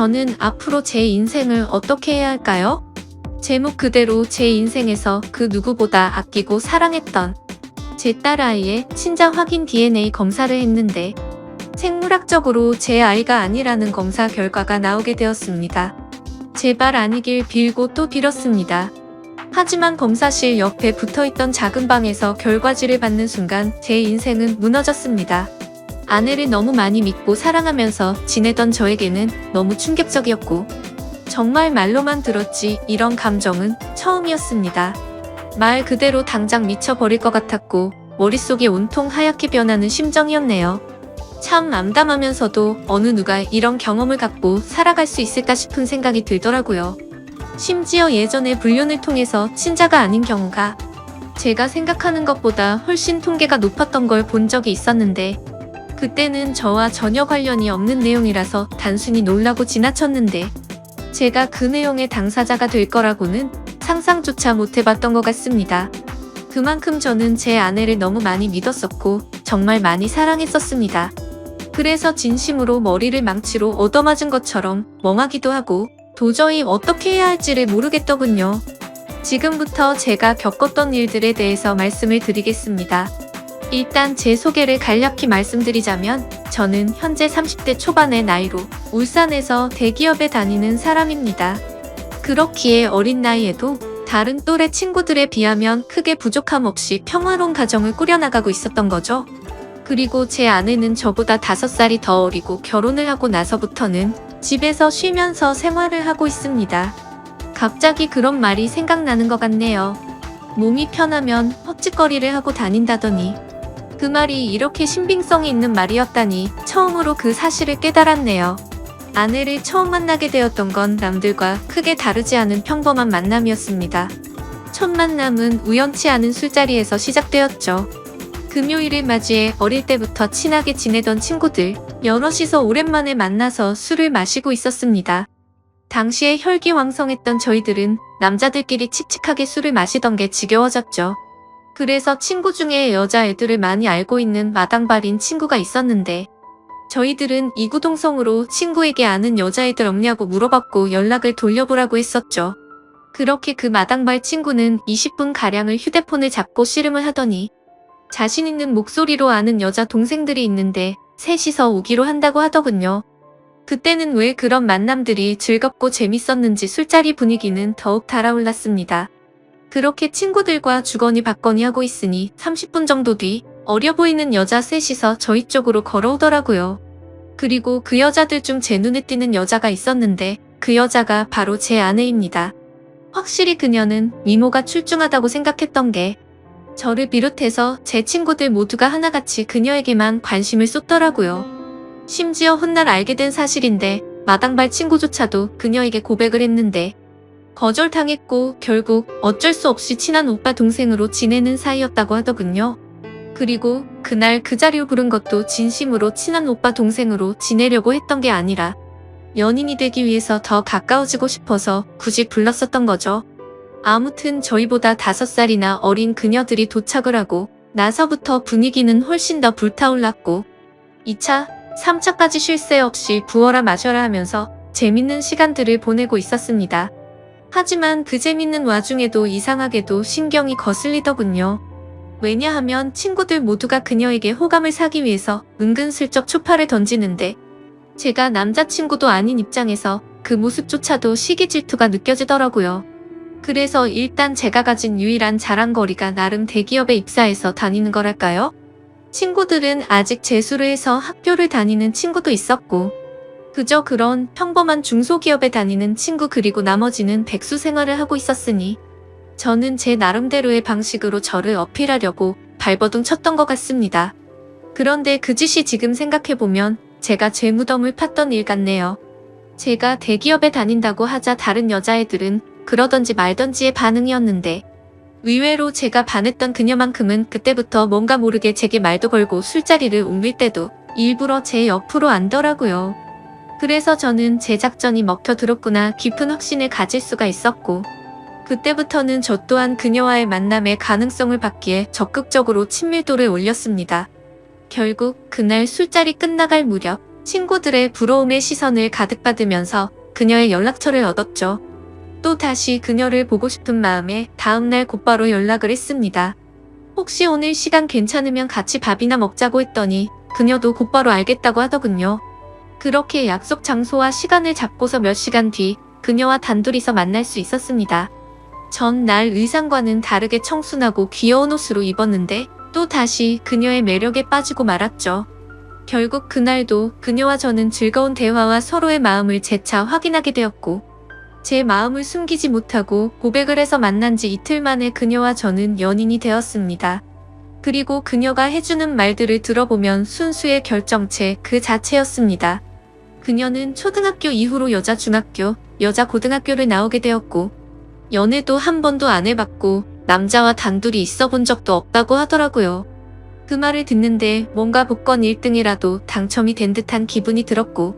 저는 앞으로 제 인생을 어떻게 해야 할까요? 제목 그대로 제 인생에서 그 누구보다 아끼고 사랑했던 제 딸아이의 친자 확인 DNA 검사를 했는데 생물학적으로 제 아이가 아니라는 검사 결과가 나오게 되었습니다. 제발 아니길 빌고 또 빌었습니다. 하지만 검사실 옆에 붙어있던 작은 방에서 결과지를 받는 순간 제 인생은 무너졌습니다. 아내를 너무 많이 믿고 사랑하면서 지내던 저에게는 너무 충격적이었고 정말 말로만 들었지 이런 감정은 처음이었습니다. 말 그대로 당장 미쳐버릴 것 같았고 머릿속이 온통 하얗게 변하는 심정이었네요. 참 암담하면서도 어느 누가 이런 경험을 갖고 살아갈 수 있을까 싶은 생각이 들더라고요. 심지어 예전에 불륜을 통해서 친자가 아닌 경우가 제가 생각하는 것보다 훨씬 통계가 높았던 걸 본 적이 있었는데 그때는 저와 전혀 관련이 없는 내용이라서 단순히 놀라고 지나쳤는데 제가 그 내용의 당사자가 될 거라고는 상상조차 못 해봤던 것 같습니다. 그만큼 저는 제 아내를 너무 많이 믿었었고 정말 많이 사랑했었습니다. 그래서 진심으로 머리를 망치로 얻어맞은 것처럼 멍하기도 하고 도저히 어떻게 해야 할지를 모르겠더군요. 지금부터 제가 겪었던 일들에 대해서 말씀을 드리겠습니다. 일단 제 소개를 간략히 말씀드리자면 저는 현재 30대 초반의 나이로 울산에서 대기업에 다니는 사람입니다. 그렇기에 어린 나이에도 다른 또래 친구들에 비하면 크게 부족함 없이 평화로운 가정을 꾸려나가고 있었던 거죠. 그리고 제 아내는 저보다 5살이 더 어리고 결혼을 하고 나서부터는 집에서 쉬면서 생활을 하고 있습니다. 갑자기 그런 말이 생각나는 것 같네요. 몸이 편하면 헛짓거리를 하고 다닌다더니 그 말이 이렇게 신빙성이 있는 말이었다니 처음으로 그 사실을 깨달았네요. 아내를 처음 만나게 되었던 건 남들과 크게 다르지 않은 평범한 만남이었습니다. 첫 만남은 우연치 않은 술자리에서 시작되었죠. 금요일을 맞이해 어릴 때부터 친하게 지내던 친구들 여럿이서 오랜만에 만나서 술을 마시고 있었습니다. 당시에 혈기왕성했던 저희들은 남자들끼리 칙칙하게 술을 마시던 게 지겨워졌죠. 그래서 친구 중에 여자애들을 많이 알고 있는 마당발인 친구가 있었는데 저희들은 이구동성으로 친구에게 아는 여자애들 없냐고 물어봤고 연락을 돌려보라고 했었죠. 그렇게 그 마당발 친구는 20분가량을 휴대폰을 잡고 씨름을 하더니 자신 있는 목소리로 아는 여자 동생들이 있는데 셋이서 오기로 한다고 하더군요. 그때는 왜 그런 만남들이 즐겁고 재밌었는지 술자리 분위기는 더욱 달아올랐습니다. 그렇게 친구들과 주거니 받거니 하고 있으니 30분 정도 뒤 어려 보이는 여자 셋이서 저희 쪽으로 걸어오더라고요. 그리고 그 여자들 중 제 눈에 띄는 여자가 있었는데 그 여자가 바로 제 아내입니다. 확실히 그녀는 미모가 출중하다고 생각했던 게 저를 비롯해서 제 친구들 모두가 하나같이 그녀에게만 관심을 쏟더라고요. 심지어 훗날 알게 된 사실인데 마당발 친구조차도 그녀에게 고백을 했는데 거절당했고 결국 어쩔 수 없이 친한 오빠 동생으로 지내는 사이였다고 하더군요. 그리고 그날 그 자리로 부른 것도 진심으로 친한 오빠 동생으로 지내려고 했던 게 아니라 연인이 되기 위해서 더 가까워지고 싶어서 굳이 불렀었던 거죠. 아무튼 저희보다 5살이나 어린 그녀들이 도착을 하고 나서부터 분위기는 훨씬 더 불타올랐고 2차, 3차까지 쉴 새 없이 부어라 마셔라 하면서 재밌는 시간들을 보내고 있었습니다. 하지만 그 재밌는 와중에도 이상하게도 신경이 거슬리더군요. 왜냐하면 친구들 모두가 그녀에게 호감을 사기 위해서 은근슬쩍 초파를 던지는데 제가 남자친구도 아닌 입장에서 그 모습조차도 시기 질투가 느껴지더라고요. 그래서 일단 제가 가진 유일한 자랑거리가 나름 대기업에 입사해서 다니는 거랄까요? 친구들은 아직 재수를 해서 학교를 다니는 친구도 있었고 그저 그런 평범한 중소기업에 다니는 친구 그리고 나머지는 백수 생활을 하고 있었으니 저는 제 나름대로의 방식으로 저를 어필하려고 발버둥 쳤던 것 같습니다. 그런데 그 짓이 지금 생각해보면 제가 제 무덤을 팠던 일 같네요. 제가 대기업에 다닌다고 하자 다른 여자애들은 그러던지 말던지의 반응이었는데 의외로 제가 반했던 그녀만큼은 그때부터 뭔가 모르게 제게 말도 걸고 술자리를 옮길 때도 일부러 제 옆으로 앉더라고요. 그래서 저는 제 작전이 먹혀들었구나 깊은 확신을 가질 수가 있었고 그때부터는 저 또한 그녀와의 만남의 가능성을 받기에 적극적으로 친밀도를 올렸습니다. 결국 그날 술자리 끝나갈 무렵 친구들의 부러움의 시선을 가득 받으면서 그녀의 연락처를 얻었죠. 또 다시 그녀를 보고 싶은 마음에 다음날 곧바로 연락을 했습니다. 혹시 오늘 시간 괜찮으면 같이 밥이나 먹자고 했더니 그녀도 곧바로 알겠다고 하더군요. 그렇게 약속 장소와 시간을 잡고서 몇 시간 뒤 그녀와 단둘이서 만날 수 있었습니다. 전날 의상과는 다르게 청순하고 귀여운 옷으로 입었는데 또 다시 그녀의 매력에 빠지고 말았죠. 결국 그날도 그녀와 저는 즐거운 대화와 서로의 마음을 재차 확인하게 되었고 제 마음을 숨기지 못하고 고백을 해서 만난 지 이틀 만에 그녀와 저는 연인이 되었습니다. 그리고 그녀가 해주는 말들을 들어보면 순수의 결정체 그 자체였습니다. 그녀는 초등학교 이후로 여자 중학교, 여자 고등학교를 나오게 되었고 연애도 한 번도 안 해봤고 남자와 단둘이 있어 본 적도 없다고 하더라고요. 그 말을 듣는데 뭔가 복권 1등이라도 당첨이 된 듯한 기분이 들었고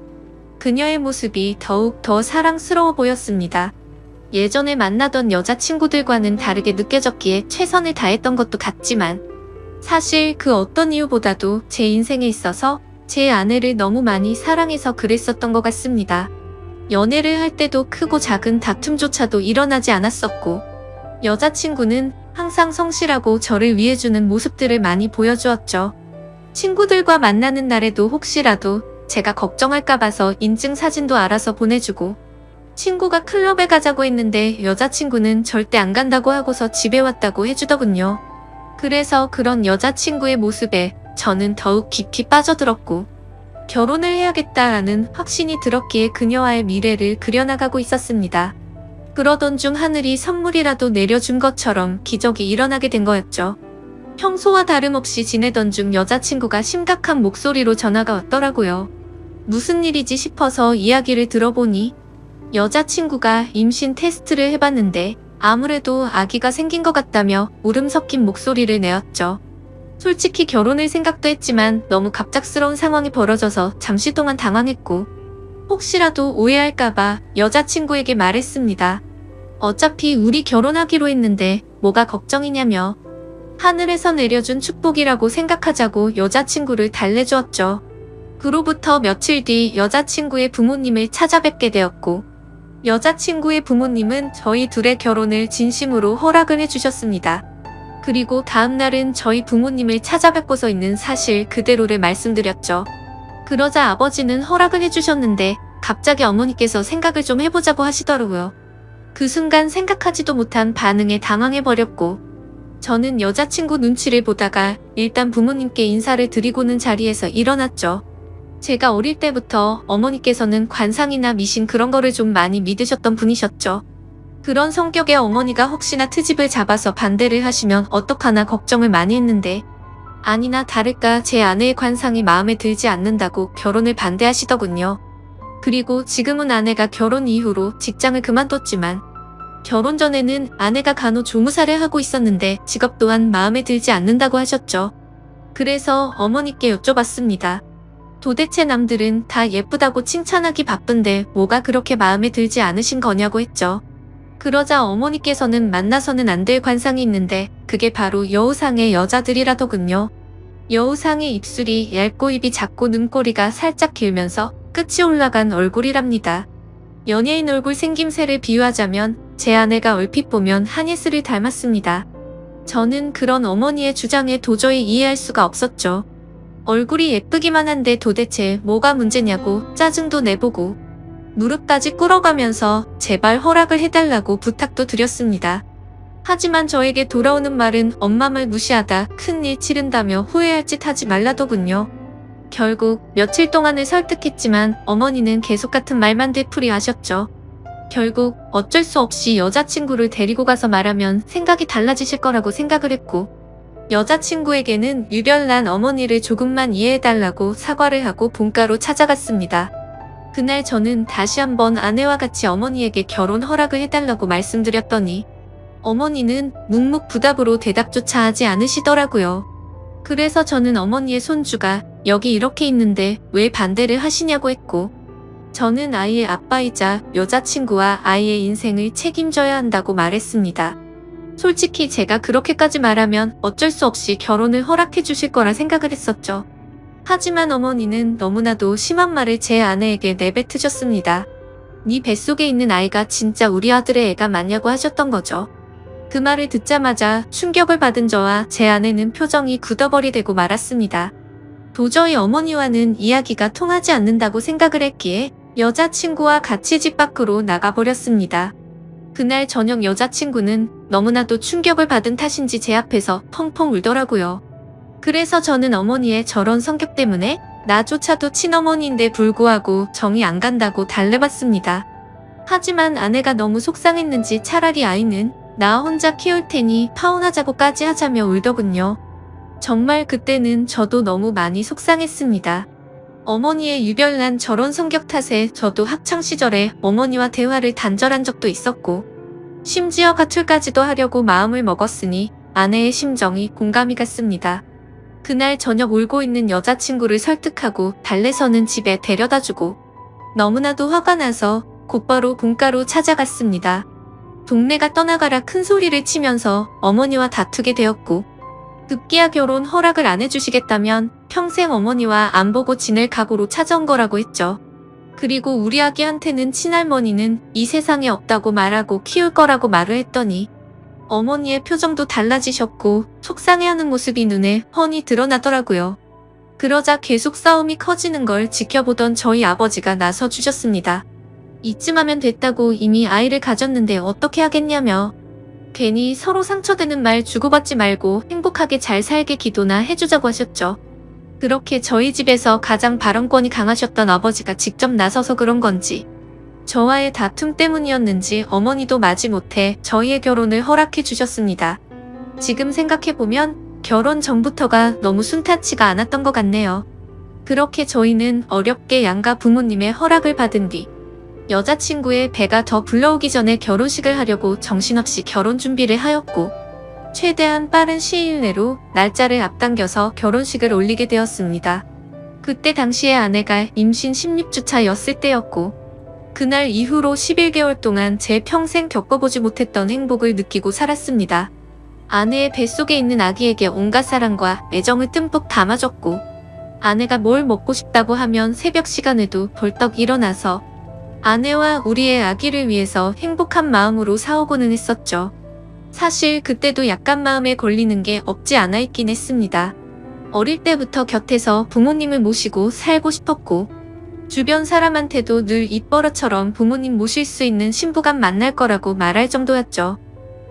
그녀의 모습이 더욱 더 사랑스러워 보였습니다. 예전에 만나던 여자친구들과는 다르게 느껴졌기에 최선을 다했던 것도 같지만 사실 그 어떤 이유보다도 제 인생에 있어서 제 아내를 너무 많이 사랑해서 그랬었던 것 같습니다. 연애를 할 때도 크고 작은 다툼조차도 일어나지 않았었고 여자친구는 항상 성실하고 저를 위해주는 모습들을 많이 보여주었죠. 친구들과 만나는 날에도 혹시라도 제가 걱정할까 봐서 인증 사진도 알아서 보내주고 친구가 클럽에 가자고 했는데 여자친구는 절대 안 간다고 하고서 집에 왔다고 해주더군요. 그래서 그런 여자친구의 모습에 저는 더욱 깊이 빠져들었고 결혼을 해야겠다라는 확신이 들었기에 그녀와의 미래를 그려나가고 있었습니다. 그러던 중 하늘이 선물이라도 내려준 것처럼 기적이 일어나게 된 거였죠. 평소와 다름없이 지내던 중 여자친구가 심각한 목소리로 전화가 왔더라고요. 무슨 일이지 싶어서 이야기를 들어보니 여자친구가 임신 테스트를 해봤는데 아무래도 아기가 생긴 것 같다며 울음 섞인 목소리를 내었죠. 솔직히 결혼을 생각도 했지만 너무 갑작스러운 상황이 벌어져서 잠시 동안 당황했고 혹시라도 오해할까봐 여자친구에게 말했습니다. 어차피 우리 결혼하기로 했는데 뭐가 걱정이냐며 하늘에서 내려준 축복이라고 생각하자고 여자친구를 달래주었죠. 그로부터 며칠 뒤 여자친구의 부모님을 찾아뵙게 되었고 여자친구의 부모님은 저희 둘의 결혼을 진심으로 허락을 해주셨습니다. 그리고 다음날은 저희 부모님을 찾아뵙고서 있는 사실 그대로를 말씀드렸죠. 그러자 아버지는 허락을 해주셨는데 갑자기 어머니께서 생각을 좀 해보자고 하시더라고요. 그 순간 생각하지도 못한 반응에 당황해버렸고 저는 여자친구 눈치를 보다가 일단 부모님께 인사를 드리고는 자리에서 일어났죠. 제가 어릴 때부터 어머니께서는 관상이나 미신 그런 거를 좀 많이 믿으셨던 분이셨죠. 그런 성격의 어머니가 혹시나 트집을 잡아서 반대를 하시면 어떡하나 걱정을 많이 했는데 아니나 다를까 제 아내의 관상이 마음에 들지 않는다고 결혼을 반대하시더군요. 그리고 지금은 아내가 결혼 이후로 직장을 그만뒀지만 결혼 전에는 아내가 간호조무사를 하고 있었는데 직업 또한 마음에 들지 않는다고 하셨죠. 그래서 어머니께 여쭤봤습니다. 도대체 남들은 다 예쁘다고 칭찬하기 바쁜데 뭐가 그렇게 마음에 들지 않으신 거냐고 했죠. 그러자 어머니께서는 만나서는 안 될 관상이 있는데 그게 바로 여우상의 여자들이라더군요. 여우상의 입술이 얇고 입이 작고 눈꼬리가 살짝 길면서 끝이 올라간 얼굴이랍니다. 연예인 얼굴 생김새를 비유하자면 제 아내가 얼핏 보면 한예슬을 닮았습니다. 저는 그런 어머니의 주장에 도저히 이해할 수가 없었죠. 얼굴이 예쁘기만 한데 도대체 뭐가 문제냐고 짜증도 내보고 무릎까지 꿇어가면서 제발 허락을 해달라고 부탁도 드렸습니다. 하지만 저에게 돌아오는 말은 엄마 말 무시하다 큰일 치른다며 후회할 짓 하지 말라더군요. 결국 며칠 동안을 설득했지만 어머니는 계속 같은 말만 되풀이하셨죠. 결국 어쩔 수 없이 여자친구를 데리고 가서 말하면 생각이 달라지실 거라고 생각을 했고 여자친구에게는 유별난 어머니를 조금만 이해해달라고 사과를 하고 본가로 찾아갔습니다. 그날 저는 다시 한번 아내와 같이 어머니에게 결혼 허락을 해달라고 말씀드렸더니 어머니는 묵묵부답으로 대답조차 하지 않으시더라고요. 그래서 저는 어머니의 손주가 여기 이렇게 있는데 왜 반대를 하시냐고 했고 저는 아이의 아빠이자 여자친구와 아이의 인생을 책임져야 한다고 말했습니다. 솔직히 제가 그렇게까지 말하면 어쩔 수 없이 결혼을 허락해 주실 거라 생각을 했었죠. 하지만 어머니는 너무나도 심한 말을 제 아내에게 내뱉으셨습니다. 네 뱃속에 있는 아이가 진짜 우리 아들의 애가 맞냐고 하셨던 거죠. 그 말을 듣자마자 충격을 받은 저와 제 아내는 표정이 굳어버리되고 말았습니다. 도저히 어머니와는 이야기가 통하지 않는다고 생각을 했기에 여자친구와 같이 집 밖으로 나가버렸습니다. 그날 저녁 여자친구는 너무나도 충격을 받은 탓인지 제 앞에서 펑펑 울더라고요. 그래서 저는 어머니의 저런 성격 때문에 나조차도 친어머니인데 불구하고 정이 안 간다고 달래봤습니다. 하지만 아내가 너무 속상했는지 차라리 아이는 나 혼자 키울 테니 파혼하자고까지 하자며 울더군요. 정말 그때는 저도 너무 많이 속상했습니다. 어머니의 유별난 저런 성격 탓에 저도 학창시절에 어머니와 대화를 단절한 적도 있었고 심지어 가출까지도 하려고 마음을 먹었으니 아내의 심정이 공감이 갔습니다. 그날 저녁 울고 있는 여자친구를 설득하고 달래서는 집에 데려다주고 너무나도 화가 나서 곧바로 본가로 찾아갔습니다. 동네가 떠나가라 큰 소리를 치면서 어머니와 다투게 되었고 급기야 결혼 허락을 안 해주시겠다면 평생 어머니와 안 보고 지낼 각오로 찾아온 거라고 했죠. 그리고 우리 아기한테는 친할머니는 이 세상에 없다고 말하고 키울 거라고 말을 했더니 어머니의 표정도 달라지셨고 속상해하는 모습이 눈에 훤히 드러나더라고요. 그러자 계속 싸움이 커지는 걸 지켜보던 저희 아버지가 나서주셨습니다. 이쯤 하면 됐다고 이미 아이를 가졌는데 어떻게 하겠냐며 괜히 서로 상처되는 말 주고받지 말고 행복하게 잘 살게 기도나 해주자고 하셨죠. 그렇게 저희 집에서 가장 발언권이 강하셨던 아버지가 직접 나서서 그런 건지 저와의 다툼 때문이었는지 어머니도 마지못해 저희의 결혼을 허락해 주셨습니다. 지금 생각해보면 결혼 전부터가 너무 순탄치가 않았던 것 같네요. 그렇게 저희는 어렵게 양가 부모님의 허락을 받은 뒤 여자친구의 배가 더 불러오기 전에 결혼식을 하려고 정신없이 결혼 준비를 하였고 최대한 빠른 시일 내로 날짜를 앞당겨서 결혼식을 올리게 되었습니다. 그때 당시에 아내가 임신 16주차였을 때였고 그날 이후로 11개월 동안 제 평생 겪어보지 못했던 행복을 느끼고 살았습니다. 아내의 뱃속에 있는 아기에게 온갖 사랑과 애정을 듬뿍 담아줬고 아내가 뭘 먹고 싶다고 하면 새벽 시간에도 벌떡 일어나서 아내와 우리의 아기를 위해서 행복한 마음으로 사오고는 했었죠. 사실 그때도 약간 마음에 걸리는 게 없지 않아 있긴 했습니다. 어릴 때부터 곁에서 부모님을 모시고 살고 싶었고 주변 사람한테도 늘 입버릇처럼 부모님 모실 수 있는 신부감 만날 거라고 말할 정도였죠.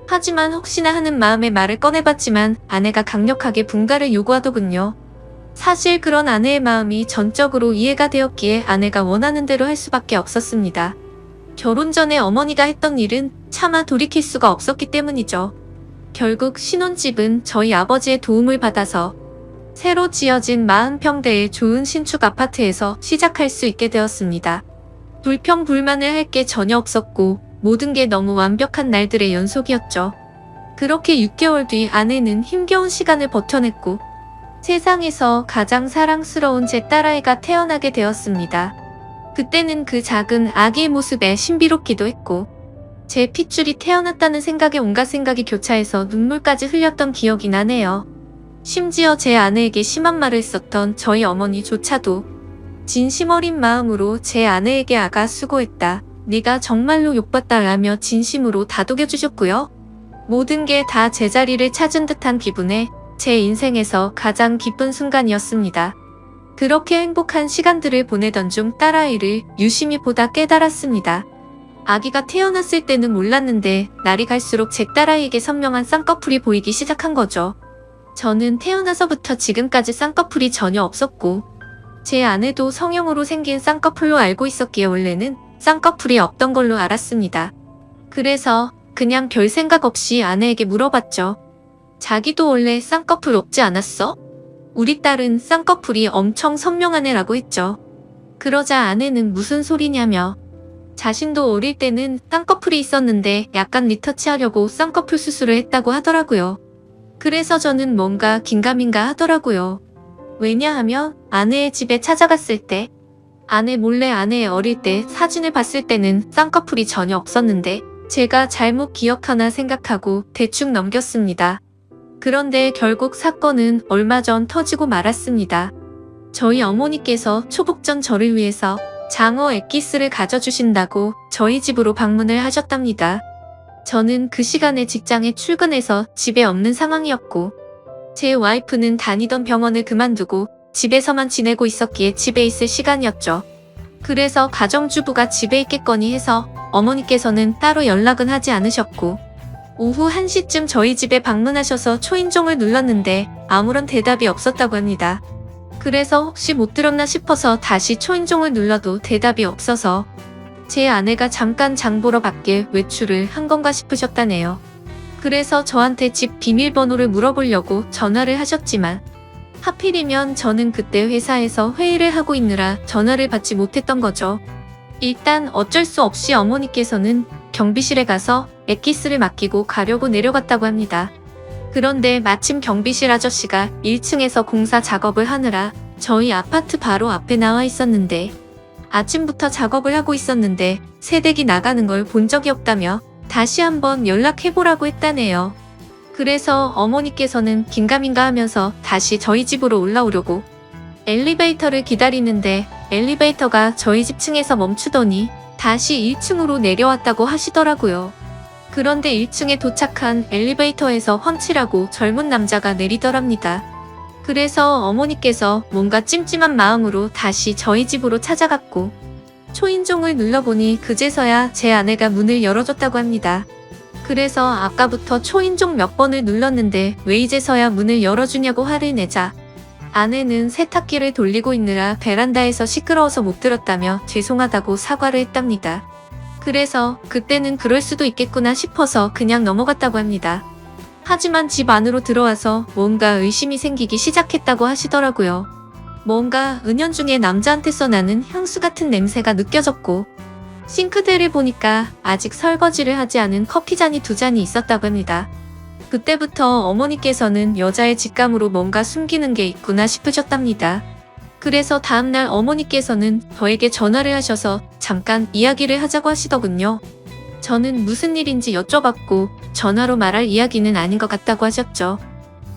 하지만 혹시나 하는 마음에 말을 꺼내봤지만 아내가 강력하게 분가를 요구하더군요. 사실 그런 아내의 마음이 전적으로 이해가 되었기에 아내가 원하는 대로 할 수밖에 없었습니다. 결혼 전에 어머니가 했던 일은 차마 돌이킬 수가 없었기 때문이죠. 결국 신혼집은 저희 아버지의 도움을 받아서 새로 지어진 40평대의 좋은 신축 아파트에서 시작할 수 있게 되었습니다. 불평불만을 할 게 전혀 없었고 모든 게 너무 완벽한 날들의 연속이었죠. 그렇게 6개월 뒤 아내는 힘겨운 시간을 버텨냈고 세상에서 가장 사랑스러운 제 딸아이가 태어나게 되었습니다. 그때는 그 작은 아기의 모습에 신비롭기도 했고 제 핏줄이 태어났다는 생각에 온갖 생각이 교차해서 눈물까지 흘렸던 기억이 나네요. 심지어 제 아내에게 심한 말을 했었던 저희 어머니조차도 진심 어린 마음으로 제 아내에게 아가 수고했다. 네가 정말로 욕봤다 라며 진심으로 다독여 주셨고요. 모든 게 다 제자리를 찾은 듯한 기분에 제 인생에서 가장 기쁜 순간이었습니다. 그렇게 행복한 시간들을 보내던 중 딸아이를 유심히 보다 깨달았습니다. 아기가 태어났을 때는 몰랐는데 날이 갈수록 제 딸아이에게 선명한 쌍꺼풀이 보이기 시작한 거죠. 저는 태어나서부터 지금까지 쌍꺼풀이 전혀 없었고 제 아내도 성형으로 생긴 쌍꺼풀로 알고 있었기에 원래는 쌍꺼풀이 없던 걸로 알았습니다. 그래서 그냥 별 생각 없이 아내에게 물어봤죠. 자기도 원래 쌍꺼풀 없지 않았어? 우리 딸은 쌍꺼풀이 엄청 선명한 애라고 했죠. 그러자 아내는 무슨 소리냐며 자신도 어릴 때는 쌍꺼풀이 있었는데 약간 리터치하려고 쌍꺼풀 수술을 했다고 하더라고요. 그래서 저는 뭔가 긴가민가 하더라고요. 왜냐하면 아내의 집에 찾아갔을 때 아내 몰래 아내의 어릴 때 사진을 봤을 때는 쌍꺼풀이 전혀 없었는데 제가 잘못 기억하나 생각하고 대충 넘겼습니다. 그런데 결국 사건은 얼마 전 터지고 말았습니다. 저희 어머니께서 초복 전 저를 위해서 장어 엑기스를 가져주신다고 저희 집으로 방문을 하셨답니다. 저는 그 시간에 직장에 출근해서 집에 없는 상황이었고, 제 와이프는 다니던 병원을 그만두고 집에서만 지내고 있었기에 집에 있을 시간이었죠. 그래서 가정주부가 집에 있겠거니 해서 어머니께서는 따로 연락은 하지 않으셨고, 오후 1시쯤 저희 집에 방문하셔서 초인종을 눌렀는데 아무런 대답이 없었다고 합니다. 그래서 혹시 못 들었나 싶어서 다시 초인종을 눌러도 대답이 없어서 제 아내가 잠깐 장 보러 밖에 외출을 한 건가 싶으셨다네요. 그래서 저한테 집 비밀번호를 물어보려고 전화를 하셨지만 하필이면 저는 그때 회사에서 회의를 하고 있느라 전화를 받지 못했던 거죠. 일단 어쩔 수 없이 어머니께서는 경비실에 가서 엑기스를 맡기고 가려고 내려갔다고 합니다. 그런데 마침 경비실 아저씨가 1층에서 공사 작업을 하느라 저희 아파트 바로 앞에 나와 있었는데, 아침부터 작업을 하고 있었는데 새댁이 나가는 걸 본 적이 없다며 다시 한번 연락해보라고 했다네요. 그래서 어머니께서는 긴가민가 하면서 다시 저희 집으로 올라오려고 엘리베이터를 기다리는데 엘리베이터가 저희 집 층에서 멈추더니 다시 1층으로 내려왔다고 하시더라고요. 그런데 1층에 도착한 엘리베이터에서 훤칠하고 젊은 남자가 내리더랍니다. 그래서 어머니께서 뭔가 찜찜한 마음으로 다시 저희 집으로 찾아갔고, 초인종을 눌러보니 그제서야 제 아내가 문을 열어줬다고 합니다. 그래서 아까부터 초인종 몇 번을 눌렀는데 왜 이제서야 문을 열어주냐고 화를 내자 아내는 세탁기를 돌리고 있느라 베란다에서 시끄러워서 못 들었다며 죄송하다고 사과를 했답니다. 그래서 그때는 그럴 수도 있겠구나 싶어서 그냥 넘어갔다고 합니다. 하지만 집 안으로 들어와서 뭔가 의심이 생기기 시작했다고 하시더라고요. 뭔가 은연중에 남자한테서 나는 향수 같은 냄새가 느껴졌고, 싱크대를 보니까 아직 설거지를 하지 않은 커피잔이 2잔이 있었다고 합니다. 그때부터 어머니께서는 여자의 직감으로 뭔가 숨기는 게 있구나 싶으셨답니다. 그래서 다음날 어머니께서는 저에게 전화를 하셔서 잠깐 이야기를 하자고 하시더군요. 저는 무슨 일인지 여쭤봤고 전화로 말할 이야기는 아닌 것 같다고 하셨죠.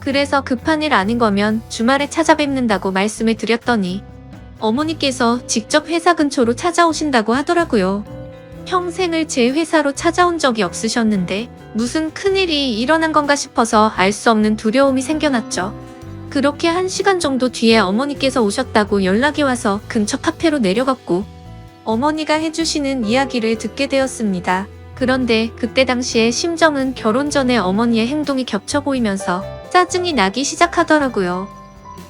그래서 급한 일 아닌 거면 주말에 찾아뵙는다고 말씀을 드렸더니 어머니께서 직접 회사 근처로 찾아오신다고 하더라고요. 평생을 제 회사로 찾아온 적이 없으셨는데 무슨 큰일이 일어난 건가 싶어서 알 수 없는 두려움이 생겨났죠. 그렇게 1시간 정도 뒤에 어머니께서 오셨다고 연락이 와서 근처 카페로 내려갔고 어머니가 해주시는 이야기를 듣게 되었습니다. 그런데 그때 당시에 심정은 결혼 전에 어머니의 행동이 겹쳐 보이면서 짜증이 나기 시작하더라고요.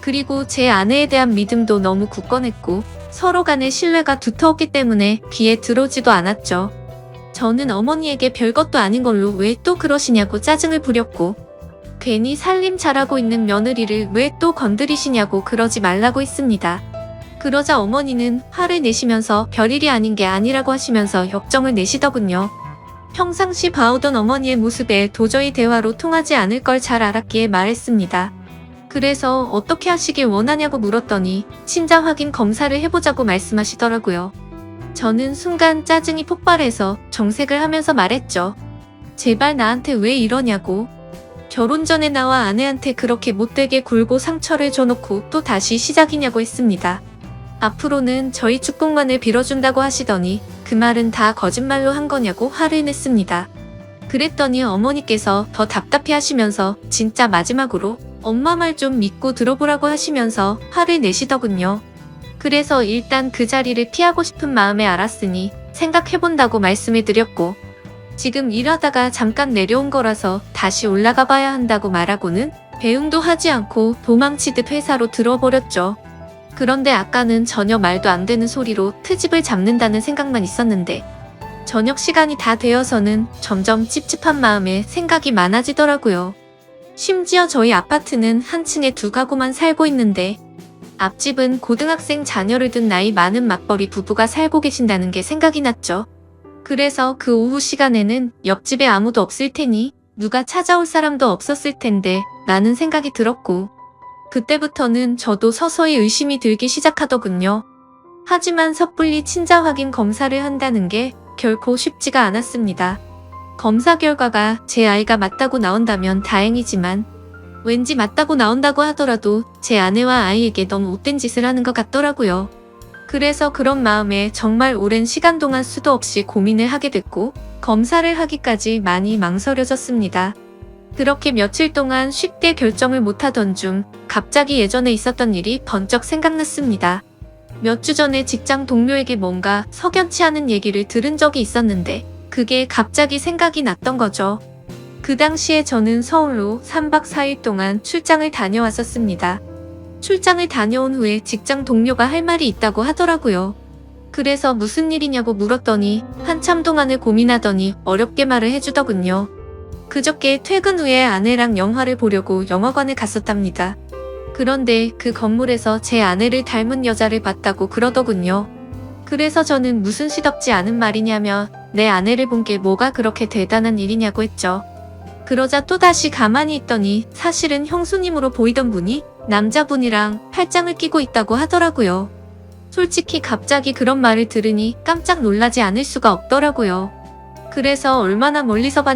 그리고 제 아내에 대한 믿음도 너무 굳건했고 서로 간의 신뢰가 두터웠기 때문에 귀에 들어오지도 않았죠. 저는 어머니에게 별것도 아닌 걸로 왜 또 그러시냐고 짜증을 부렸고 괜히 살림 잘하고 있는 며느리를 왜 또 건드리시냐고 그러지 말라고 했습니다. 그러자 어머니는 화를 내시면서 별일이 아닌 게 아니라고 하시면서 역정을 내시더군요. 평상시 봐오던 어머니의 모습에 도저히 대화로 통하지 않을 걸 잘 알았기에 말했습니다. 그래서 어떻게 하시길 원하냐고 물었더니 친자 확인 검사를 해보자고 말씀하시더라고요. 저는 순간 짜증이 폭발해서 정색을 하면서 말했죠. 제발 나한테 왜 이러냐고. 결혼 전에 나와 아내한테 그렇게 못되게 굴고 상처를 줘놓고 또 다시 시작이냐고 했습니다. 앞으로는 저희 축복만을 빌어준다고 하시더니 그 말은 다 거짓말로 한 거냐고 화를 냈습니다. 그랬더니 어머니께서 더 답답해 하시면서 진짜 마지막으로 엄마 말 좀 믿고 들어보라고 하시면서 화를 내시더군요. 그래서 일단 그 자리를 피하고 싶은 마음에 알았으니 생각해본다고 말씀을 드렸고 지금 일하다가 잠깐 내려온 거라서 다시 올라가 봐야 한다고 말하고는 배웅도 하지 않고 도망치듯 회사로 들어버렸죠. 그런데 아까는 전혀 말도 안 되는 소리로 트집을 잡는다는 생각만 있었는데 저녁 시간이 다 되어서는 점점 찝찝한 마음에 생각이 많아지더라고요. 심지어 저희 아파트는 한 층에 2가구만 살고 있는데 앞집은 고등학생 자녀를 둔 나이 많은 맞벌이 부부가 살고 계신다는 게 생각이 났죠. 그래서 그 오후 시간에는 옆집에 아무도 없을 테니 누가 찾아올 사람도 없었을 텐데 라는 생각이 들었고 그때부터는 저도 서서히 의심이 들기 시작하더군요. 하지만 섣불리 친자 확인 검사를 한다는 게 결코 쉽지가 않았습니다. 검사 결과가 제 아이가 맞다고 나온다면 다행이지만 왠지 맞다고 나온다고 하더라도 제 아내와 아이에게 너무 못된 짓을 하는 것 같더라고요. 그래서 그런 마음에 정말 오랜 시간 동안 수도 없이 고민을 하게 됐고 검사를 하기까지 많이 망설여졌습니다. 그렇게 며칠 동안 쉽게 결정을 못하던 중 갑자기 예전에 있었던 일이 번쩍 생각났습니다. 몇 주 전에 직장 동료에게 뭔가 석연치 않은 얘기를 들은 적이 있었는데 그게 갑자기 생각이 났던 거죠. 그 당시에 저는 서울로 3박 4일 동안 출장을 다녀왔었습니다. 출장을 다녀온 후에 직장 동료가 할 말이 있다고 하더라고요. 그래서 무슨 일이냐고 물었더니 한참 동안을 고민하더니 어렵게 말을 해주더군요. 그저께 퇴근 후에 아내랑 영화를 보려고 영화관에 갔었답니다. 그런데 그 건물에서 제 아내를 닮은 여자를 봤다고 그러더군요. 그래서 저는 무슨 시덥지 않은 말이냐며 내 아내를 본 게 뭐가 그렇게 대단한 일이냐고 했죠. 그러자 또다시 가만히 있더니 사실은 형수님으로 보이던 분이 남자분이랑 팔짱을 끼고 있다고 하더라고요. 솔직히 갑자기 그런 말을 들으니 깜짝 놀라지 않을 수가 없더라고요. 그래서 얼마나 멀리서 봤는지